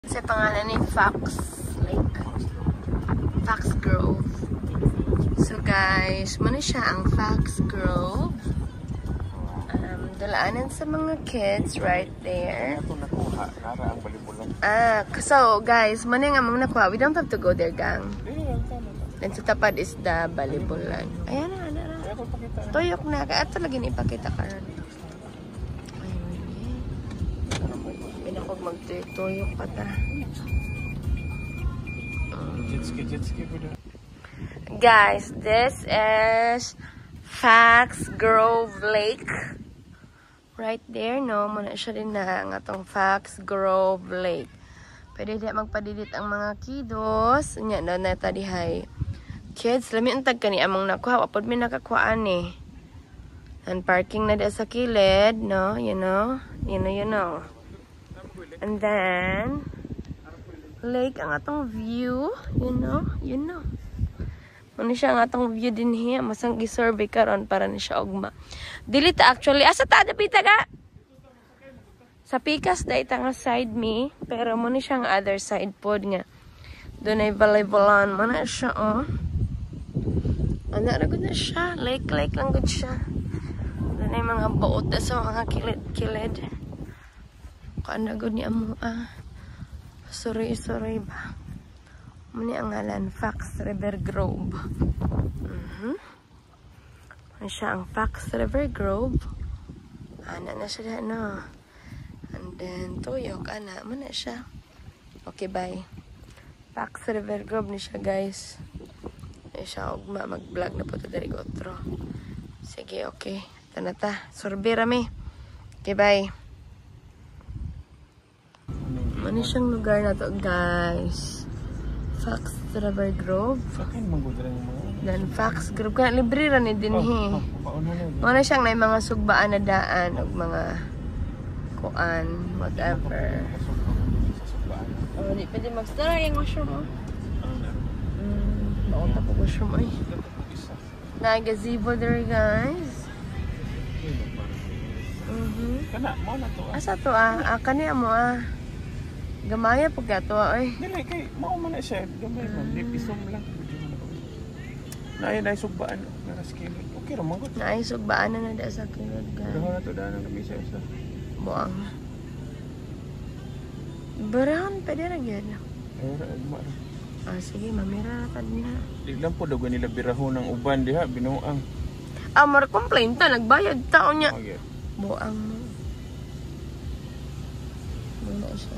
Sa pangalan ni Fox Lake. Fox Grove. So guys, muna siya ang Fox Grove. Dalaanan sa mga kids right there. So guys, muna nga muna nakuha. We don't have to go there, gang. And sa tapad is the Balibulan. Ayan na. Tuyok na. Kaya ito lagi ipakita ka rin. Pinakog magtuyok pa ta. Guys, this is Fox Grove Lake. Right there, no? Muna siya din na ang atong Fox Grove Lake. Pwede di magpadidit ang mga kiddos. Nya na tadihay. Kids, lami untag kani among nakuha. Wapod may nakakuhaan eh. And parking na di sa kilid, no? You know. And then, lake ang atong view. You know. Muna siya ang atong view din hiya. Masang gisurvey karon para na siya ugma. Delete actually. Asa ta dapita ka? Sa Pikas da ita nga side me. Pero muna siya ang other side pod nga. Doon ay Balibulan. Muna siya oh. Anak na gud na siya. Lake lang gud siya. Doon ay mga boat na sa mga kilid. Kaana gud ni amo Sorry ba? Muna ang ngalan Fox River Grove. Siya ang Fox River Grove. Ana na siya no. And then tuyok ana mo na siya. Okay, bye. Fox River Grove ni siya, guys. Ay siya ugma mag-vlog na po to dari otro. Sige, okay. Tanata, sorbe rami. Okay, bye. Ano siyang lugar na to, guys? Fox River Grove. Dan Fox Grove. Kaya libre ra ni din he. Muna siyang na mga sugbaan na daan o mga kuan, whatever. Oh, di pwede mag-stara yung washroom oh. Maunta po washroom ay. Na-gazebo there, guys. Asa to kani mo gamaya po gato ay. Dili kay mao man na siya, gamay man, di pisom lang. Naay sugbaan na skillet. Okay ra magot. Naay sugbaan na da sa kilid, guys. Pero na to daan ang misa sa. Buang. Barahan pwede ra gyud. Sige, mamira ta din na. Di lang po daw nila birahon ng uban diha binuang. Mar complain ta nagbayad taon niya. Okay. Buang mo. Muna siya.